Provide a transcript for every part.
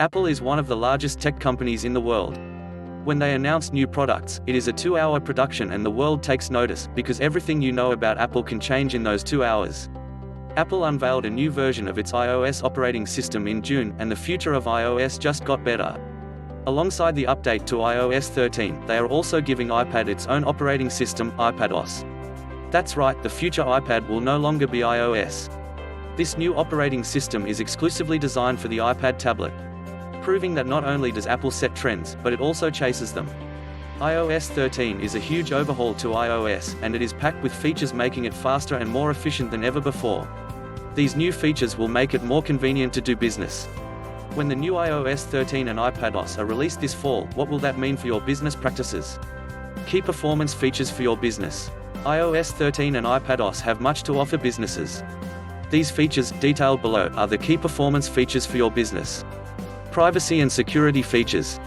Apple is one of the largest tech companies in the world. When they announce new products, it is a 2-hour production and the world takes notice, because everything you know about Apple can change in those 2 hours. Apple unveiled a new version of its iOS operating system in June, and the future of iOS just got better. Alongside the update to iOS 13, they are also giving iPad its own operating system, iPadOS. That's right, the future iPad will no longer be iOS. This new operating system is exclusively designed for the iPad tablet, proving that not only does Apple set trends, but it also chases them. iOS 13 is a huge overhaul to iOS, and it is packed with features making it faster and more efficient than ever before. These new features will make it more convenient to do business. When the new iOS 13 and iPadOS are released this fall, what will that mean for your business practices? Key performance features for your business. iOS 13 and iPadOS have much to offer businesses. These features, detailed below, are the key performance features for your business. Privacy and security features.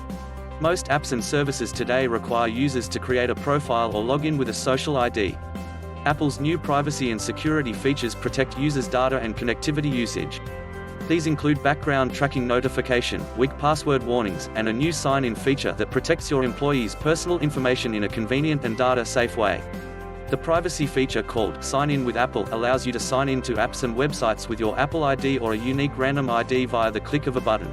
Most apps and services today require users to create a profile or log in with a social ID. Apple's new privacy and security features protect users' data and connectivity usage. These include background tracking notification, weak password warnings, and a new sign-in feature that protects your employees' personal information in a convenient and data-safe way. The privacy feature called Sign In with Apple allows you to sign in to apps and websites with your Apple ID or a unique random ID via the click of a button.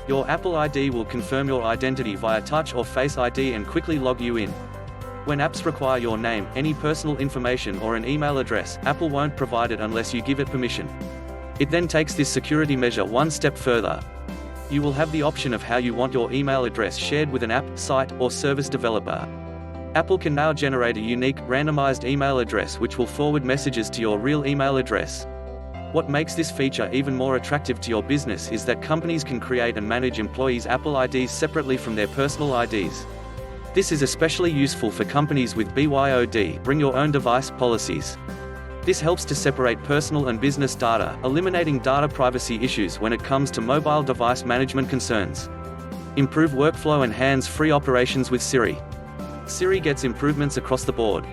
Your Apple ID will confirm your identity via Touch or Face ID and quickly log you in. When apps require your name, any personal information or an email address, Apple won't provide it unless you give it permission. It then takes this security measure one step further. You will have the option of how you want your email address shared with an app, site, or service developer. Apple can now generate a unique, randomized email address which will forward messages to your real email address. What makes this feature even more attractive to your business is that companies can create and manage employees' Apple IDs separately from their personal IDs. This is especially useful for companies with BYOD, bring your own device policies. This helps to separate personal and business data, eliminating data privacy issues when it comes to mobile device management concerns. Improve workflow and hands-free operations with Siri. Siri gets improvements across the board.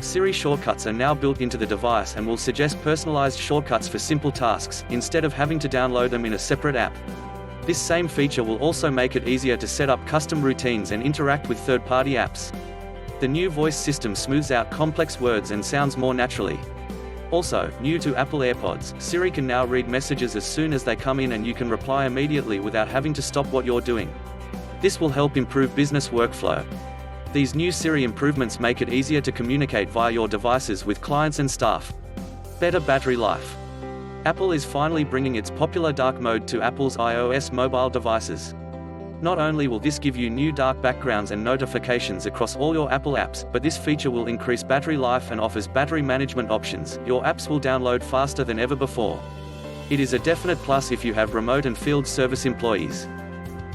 Siri shortcuts are now built into the device and will suggest personalized shortcuts for simple tasks, instead of having to download them in a separate app. This same feature will also make it easier to set up custom routines and interact with third-party apps. The new voice system smooths out complex words and sounds more naturally. Also, new to Apple AirPods, Siri can now read messages as soon as they come in and you can reply immediately without having to stop what you're doing. This will help improve business workflow. These new Siri improvements make it easier to communicate via your devices with clients and staff. Better battery life. Apple is finally bringing its popular dark mode to Apple's iOS mobile devices. Not only will this give you new dark backgrounds and notifications across all your Apple apps, but this feature will increase battery life and offers battery management options. Your apps will download faster than ever before. It is a definite plus if you have remote and field service employees.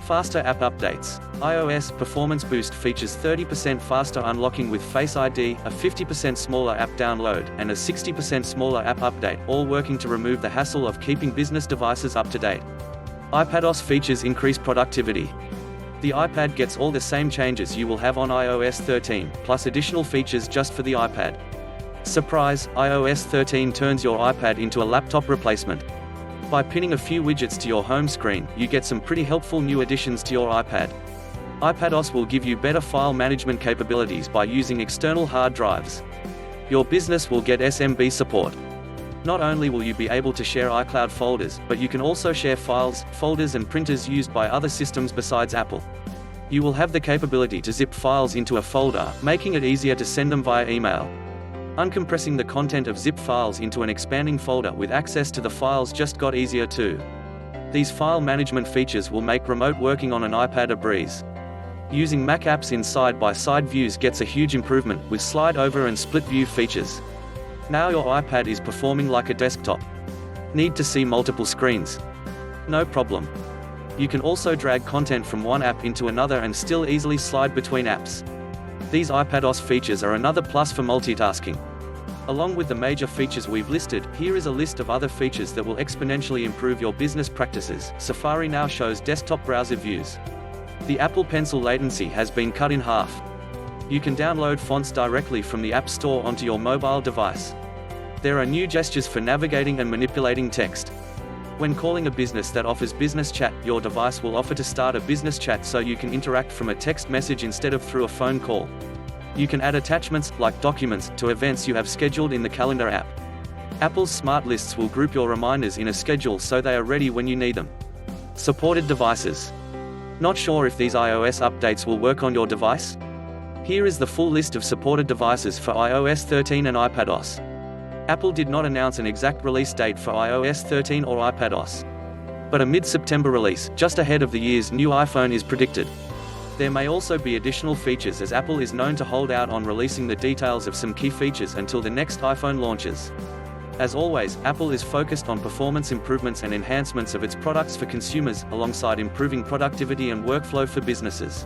Faster app updates. iOS Performance Boost features 30% faster unlocking with Face ID, a 50% smaller app download, and a 60% smaller app update, all working to remove the hassle of keeping business devices up to date. iPadOS features increased productivity. The iPad gets all the same changes you will have on iOS 13, plus additional features just for the iPad. Surprise! iOS 13 turns your iPad into a laptop replacement. By pinning a few widgets to your home screen, you get some pretty helpful new additions to your iPad. iPadOS will give you better file management capabilities by using external hard drives. Your business will get SMB support. Not only will you be able to share iCloud folders, but you can also share files, folders and printers used by other systems besides Apple. You will have the capability to zip files into a folder, making it easier to send them via email. Uncompressing the content of zip files into an expanding folder with access to the files just got easier too. These file management features will make remote working on an iPad a breeze. Using Mac apps in side-by-side views gets a huge improvement with slide over and split view features. Now your iPad is performing like a desktop. Need to see multiple screens? No problem. You can also drag content from one app into another and still easily slide between apps. These iPadOS features are another plus for multitasking. Along with the major features we've listed, here is a list of other features that will exponentially improve your business practices. Safari now shows desktop browser views. The Apple Pencil latency has been cut in half. You can download fonts directly from the App Store onto your mobile device. There are new gestures for navigating and manipulating text. When calling a business that offers business chat, your device will offer to start a business chat so you can interact from a text message instead of through a phone call. You can add attachments, like documents, to events you have scheduled in the Calendar app. Apple's Smart Lists will group your reminders in a schedule so they are ready when you need them. Supported devices. Not sure if these iOS updates will work on your device? Here is the full list of supported devices for iOS 13 and iPadOS. Apple did not announce an exact release date for iOS 13 or iPadOS. But a mid-September release, just ahead of the year's new iPhone, is predicted. There may also be additional features, as Apple is known to hold out on releasing the details of some key features until the next iPhone launches. As always, Apple is focused on performance improvements and enhancements of its products for consumers, alongside improving productivity and workflow for businesses.